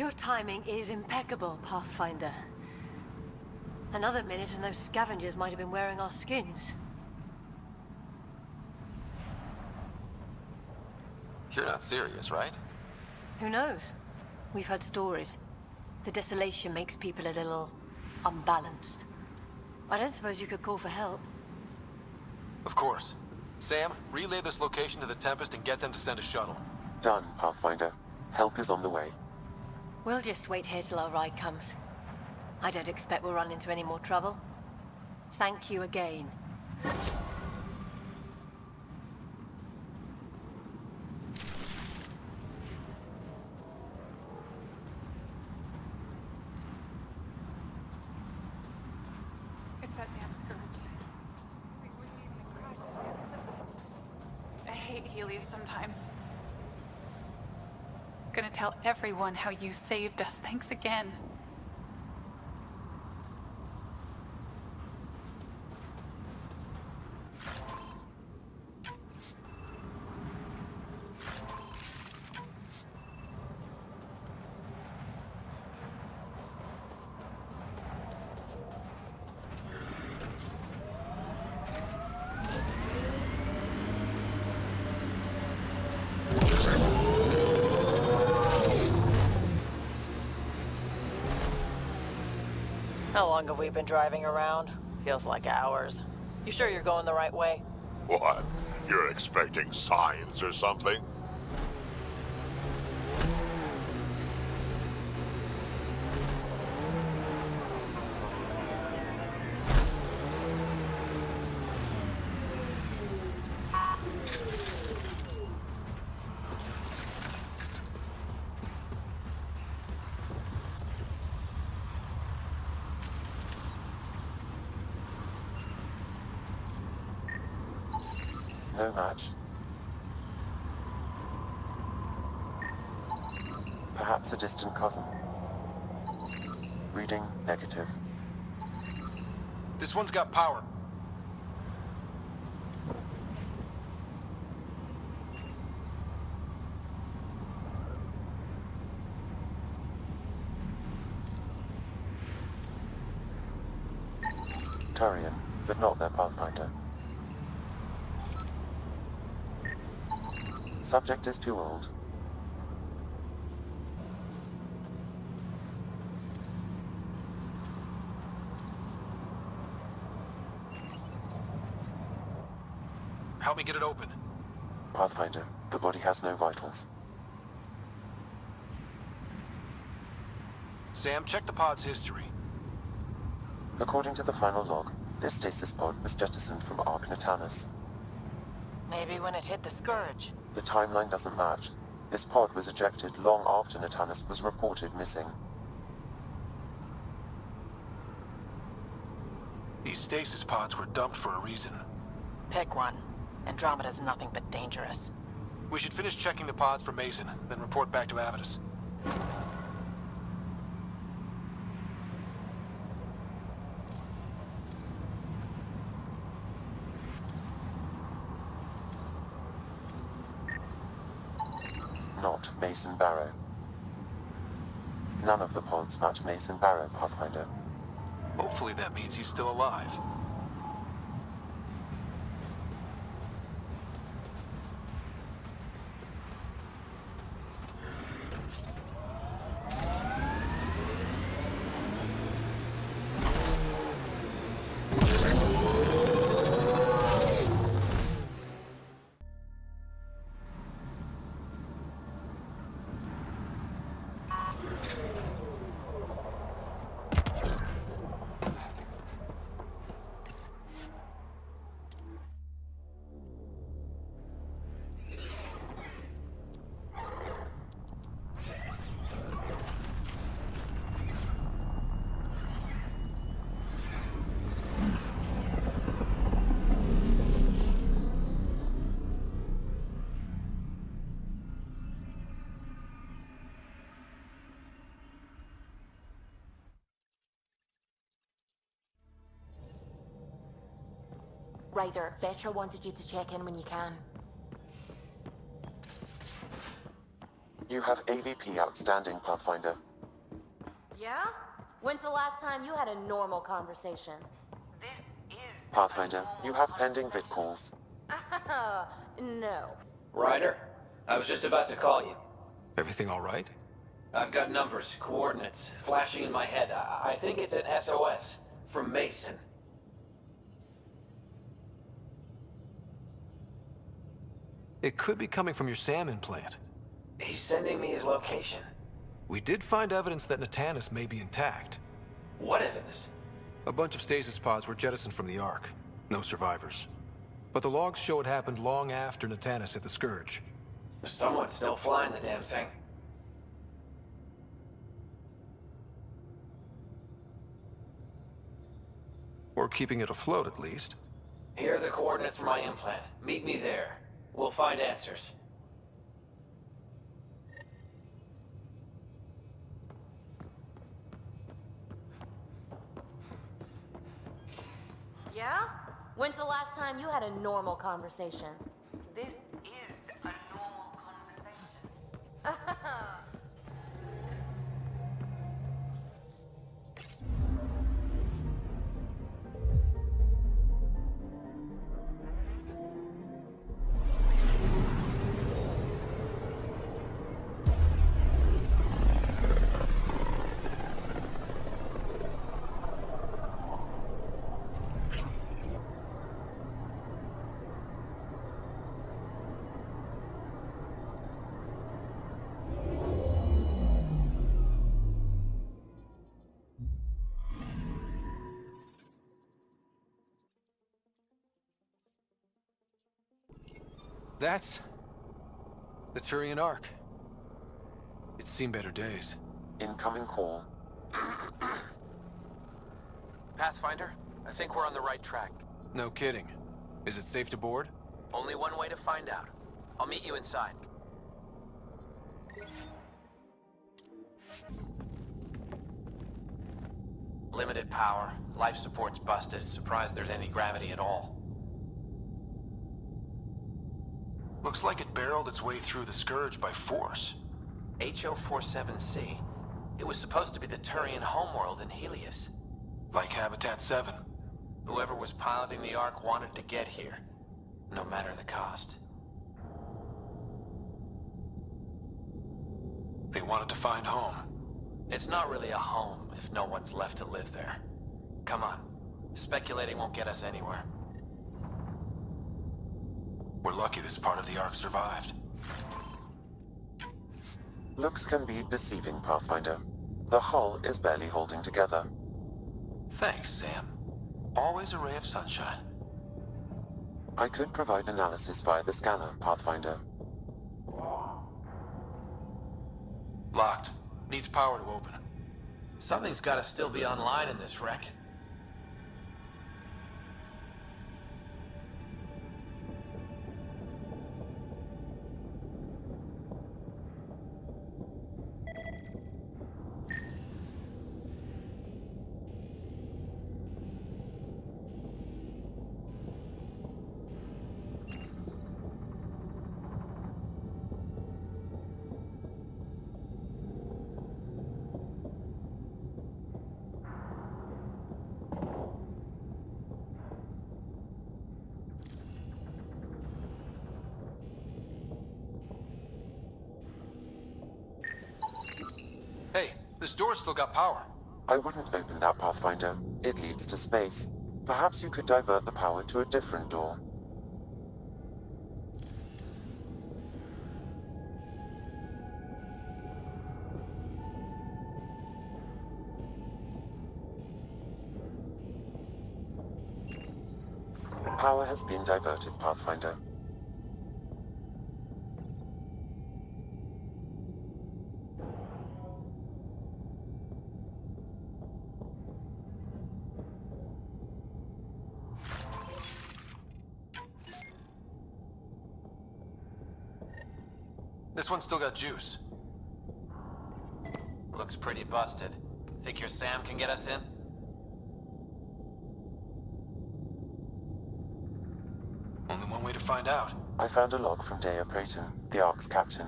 Your timing is impeccable, Pathfinder. Another minute and those scavengers might have been wearing our skins. You're not serious, right? Who knows? We've heard stories. The desolation makes people a little unbalanced. I don't suppose you could call for help. Of course. Sam, relay this location to the Tempest and get them to send a shuttle. Done, Pathfinder. Help is on the way. We'll just wait here till our ride comes. I don't expect we'll run into any more trouble. Thank you again. It's that damn scourge. We wouldn't even have crashed together. I hate Helios sometimes. Gonna tell everyone how you saved us. Thanks again. How long have we been driving around? Feels like hours. You sure you're going the right way? What? You're expecting signs or something? No match. Perhaps a distant cousin. Reading negative. This one's got power. Turian, but not their Pathfinder. Subject is too old. Help me get it open. Pathfinder, the body has no vitals. Sam, check the pod's history. According to the final log, this stasis pod was jettisoned from Ark Natanus. Maybe when it hit the Scourge. The timeline doesn't match. This pod was ejected long after Natanus was reported missing. These stasis pods were dumped for a reason. Pick one. Andromeda's nothing but dangerous. We should finish checking the pods for Mason, then report back to Avitus. Not Mason Barrow. None of the pods match Mason Barrow, Pathfinder. Hopefully that means he's still alive. Ryder, Vetra wanted you to check in when you can. You have AVP outstanding, Pathfinder. Yeah? When's the last time you had a normal conversation? Pathfinder, you have pending vid calls. No. Ryder, I was just about to call you. Everything all right? I've got numbers, coordinates, flashing in my head. I think it's an SOS from Mason. It could be coming from your salmon plant. He's sending me his location. We did find evidence that Natanus may be intact. What evidence? A bunch of stasis pods were jettisoned from the Ark. No survivors. But the logs show it happened long after Natanus hit the Scourge. Someone's still flying the damn thing. Or keeping it afloat, at least. Here are the coordinates for my implant. Meet me there. We'll find answers. Yeah? When's the last time you had a normal conversation? This is a normal conversation. That's the Turian Ark. It's seen better days. Incoming call. Pathfinder, I think we're on the right track. No kidding. Is it safe to board? Only one way to find out. I'll meet you inside. Limited power. Life support's busted. Surprised there's any gravity at all. Looks like it barreled its way through the Scourge by force. HO-47C. It was supposed to be the Turian homeworld in Helios. Like Habitat 7. Whoever was piloting the Ark wanted to get here, no matter the cost. They wanted to find home. It's not really a home if no one's left to live there. Come on. Speculating won't get us anywhere. We're lucky this part of the Ark survived. Looks can be deceiving, Pathfinder. The hull is barely holding together. Thanks, Sam. Always a ray of sunshine. I could provide analysis via the scanner, Pathfinder. Locked. Needs power to open. Something's gotta still be online in this wreck. Hey, this door's still got power. I wouldn't open that, Pathfinder. It leads to space. Perhaps you could divert the power to a different door. Power has been diverted, Pathfinder. This one's still got juice. Looks pretty busted. Think your Sam can get us in? Only one way to find out. I found a log from Dea Prayton, the Ark's captain.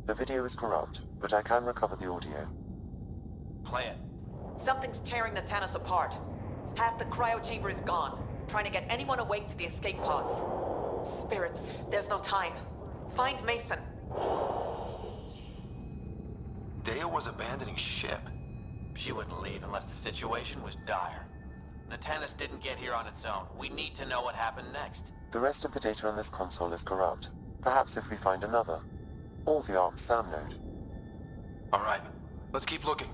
The video is corrupt, but I can recover the audio. Play it. Something's tearing the Tannis apart. Half the cryo chamber is gone, trying to get anyone awake to the escape pods. Spirits, there's no time. Find Mason. Dea was abandoning ship. She wouldn't leave unless the situation was dire. Natanus didn't get here on its own. We need to know what happened next. The rest of the data on this console is corrupt. Perhaps if we find another. Or the Ark SAM node. Alright, let's keep looking.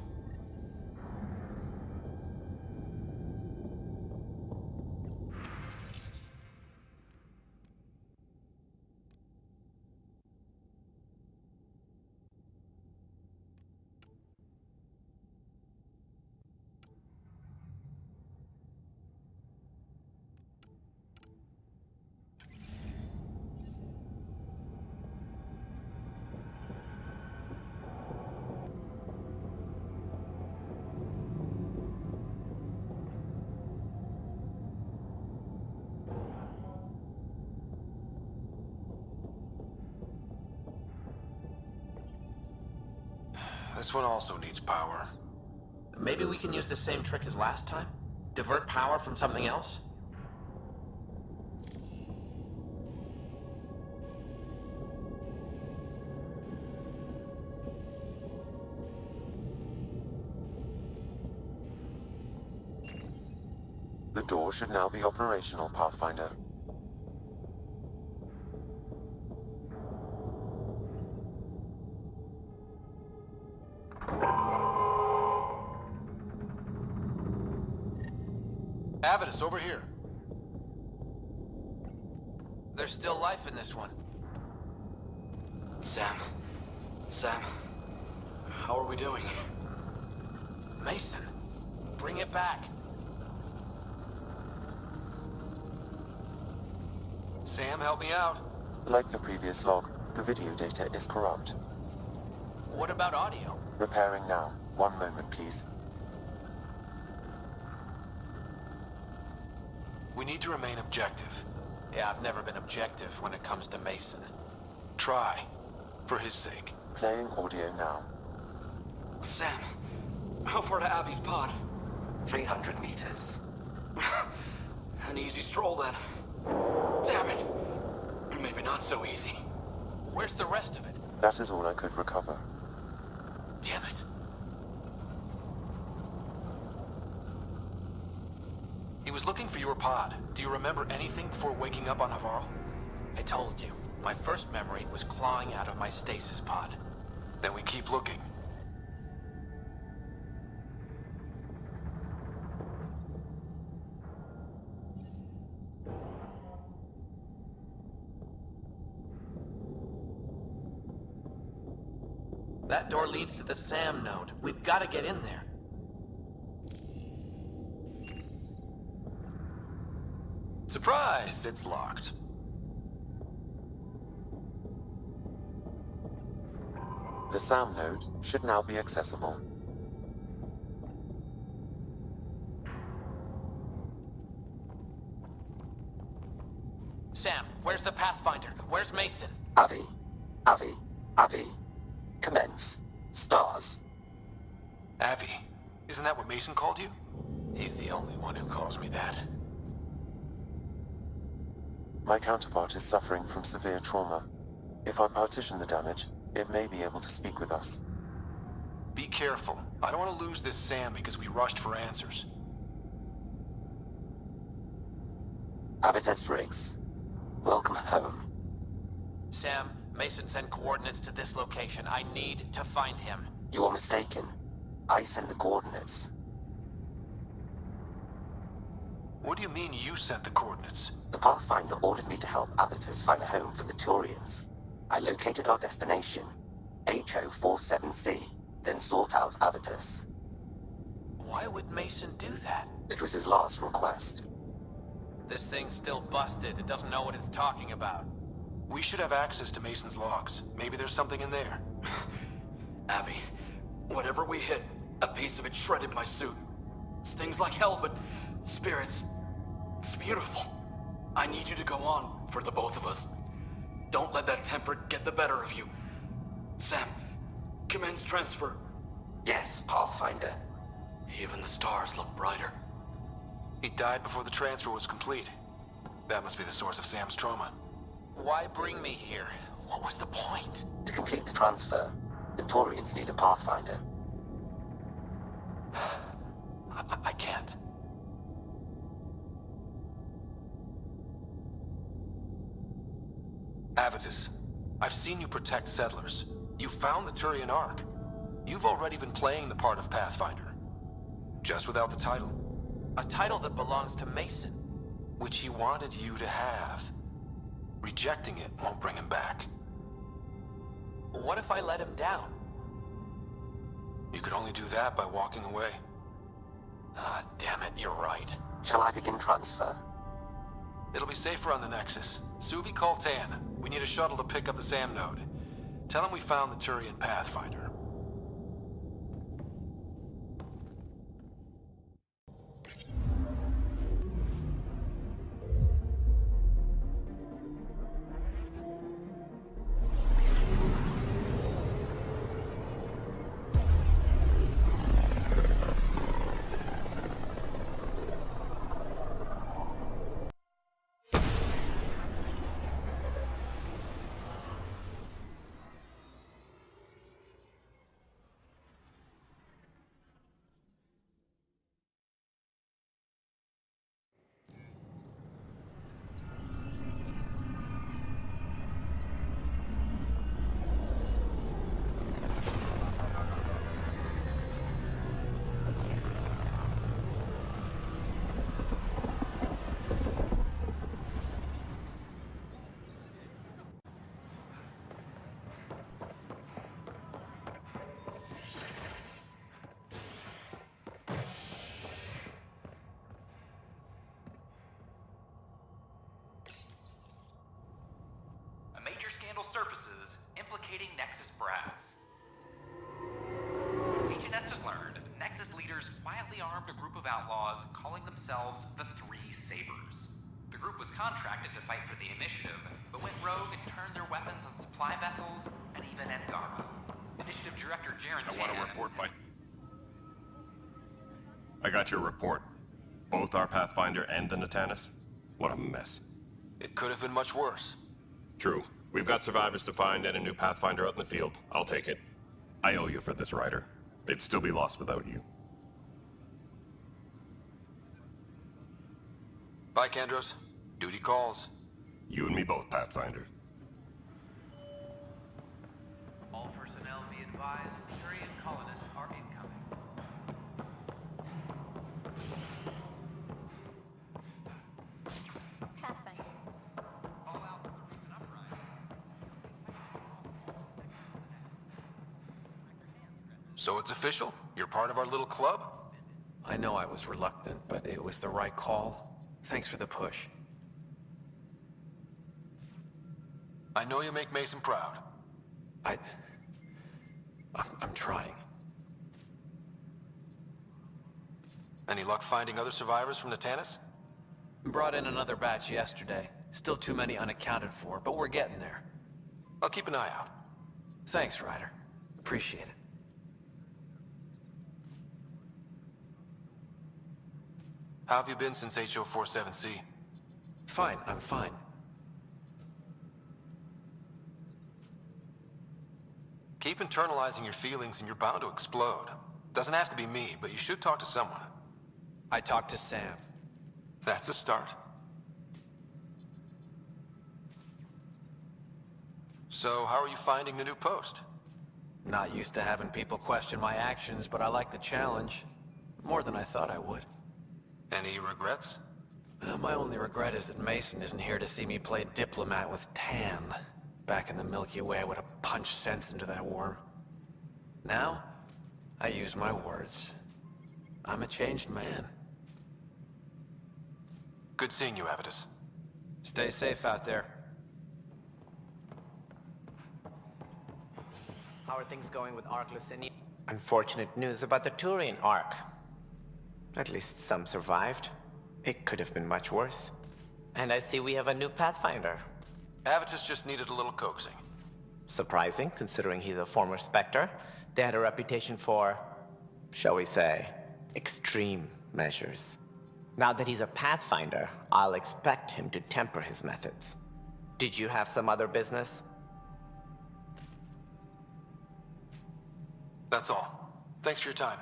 This one also needs power. Maybe we can use the same trick as last time? Divert power from something else? The door should now be operational, Pathfinder. Avidus, over here. There's still life in this one. Sam, how are we doing? Mason, bring it back. Sam, help me out. Like the previous log, the video data is corrupt. What about audio? Repairing now. 1 moment, please. We need to remain objective. Yeah, I've never been objective when it comes to Mason. Try. For his sake. Playing audio now. Sam, how far to Abby's pod? 300 meters. An easy stroll then. Damn it! Maybe not so easy. Where's the rest of it? That is all I could recover. Damn it. He was looking for your pod. Do you remember anything before waking up on Havarl? I told you. My first memory was clawing out of my stasis pod. Then we keep looking. That door leads to the SAM node. We've got to get in there. Surprise! It's locked. The SAM node should now be accessible. Sam, where's the Pathfinder? Where's Mason? Avi. Commence. Stars. Avi. Isn't that what Mason called you? He's the only one who calls me that. My counterpart is suffering from severe trauma. If I partition the damage, it may be able to speak with us. Be careful. I don't want to lose this Sam because we rushed for answers. Avitas Riggs. Welcome home. Sam, Mason sent coordinates to this location. I need to find him. You are mistaken. I sent the coordinates. What do you mean you sent the coordinates? The Pathfinder ordered me to help Avitas find a home for the Turians. I located our destination, HO47C, then sought out Avitas. Why would Mason do that? It was his last request. This thing's still busted. It doesn't know what it's talking about. We should have access to Mason's logs. Maybe there's something in there. Abby, whatever we hit, a piece of it shredded my suit. Stings like hell, but spirits, it's beautiful. I need you to go on for the both of us. Don't let that temper get the better of you. Sam, commence transfer. Yes, Pathfinder. Even the stars look brighter. He died before the transfer was complete. That must be the source of Sam's trauma. Why bring me here? What was the point? To complete the transfer, the Turians need a pathfinder. I can't. Avitus, I've seen you protect settlers. You found the Turian Ark. You've already been playing the part of Pathfinder. Just without the title. A title that belongs to Mason. Which he wanted you to have. Rejecting it won't bring him back. What if I let him down? You could only do that by walking away. Ah, damn it, you're right. Shall I begin transfer? It'll be safer on the Nexus. Suvi, call Tan. We need a shuttle to pick up the SAM node. Tell him we found the Turian Pathfinder. Surfaces implicating Nexus brass. HNS has learned Nexus leaders quietly armed a group of outlaws calling themselves the Three Sabers. The group was contracted to fight for the initiative, but went rogue and turned their weapons on supply vessels and even Angara. Initiative Director Jaren I want to report my... I got your report. Both our Pathfinder and the Natanus? What a mess. It could have been much worse. True. We've got survivors to find and a new Pathfinder out in the field. I'll take it. I owe you for this, Ryder. They'd still be lost without you. Bye, Kandros. Duty calls. You and me both, Pathfinder. All personnel be advised, Turian colonists are incoming. Pathfinder. Call out for the recent uprising. So it's official? You're part of our little club? I know I was reluctant, but it was the right call. Thanks for the push. I know you make Mason proud. I'm trying. Any luck finding other survivors from Natanus? Brought in another batch yesterday. Still too many unaccounted for, but we're getting there. I'll keep an eye out. Thanks, Ryder. Appreciate it. How have you been since HO47C? Fine, I'm fine. Keep internalizing your feelings and you're bound to explode. Doesn't have to be me, but you should talk to someone. I talked to Sam. That's a start. So, how are you finding the new post? Not used to having people question my actions, but I like the challenge. More than I thought I would. Any regrets? My only regret is that Mason isn't here to see me play diplomat with Tan. Back in the Milky Way, I would have punched sense into that worm. Now, I use my words. I'm a changed man. Good seeing you, Avitus. Stay safe out there. How are things going with Arkless and... Unfortunate news about the Turian Ark. At least some survived. It could have been much worse. And I see we have a new Pathfinder. Avitus just needed a little coaxing. Surprising, considering he's a former Spectre. They had a reputation for, shall we say, extreme measures. Now that he's a Pathfinder, I'll expect him to temper his methods. Did you have some other business? That's all. Thanks for your time.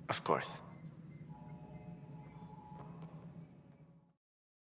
Of course.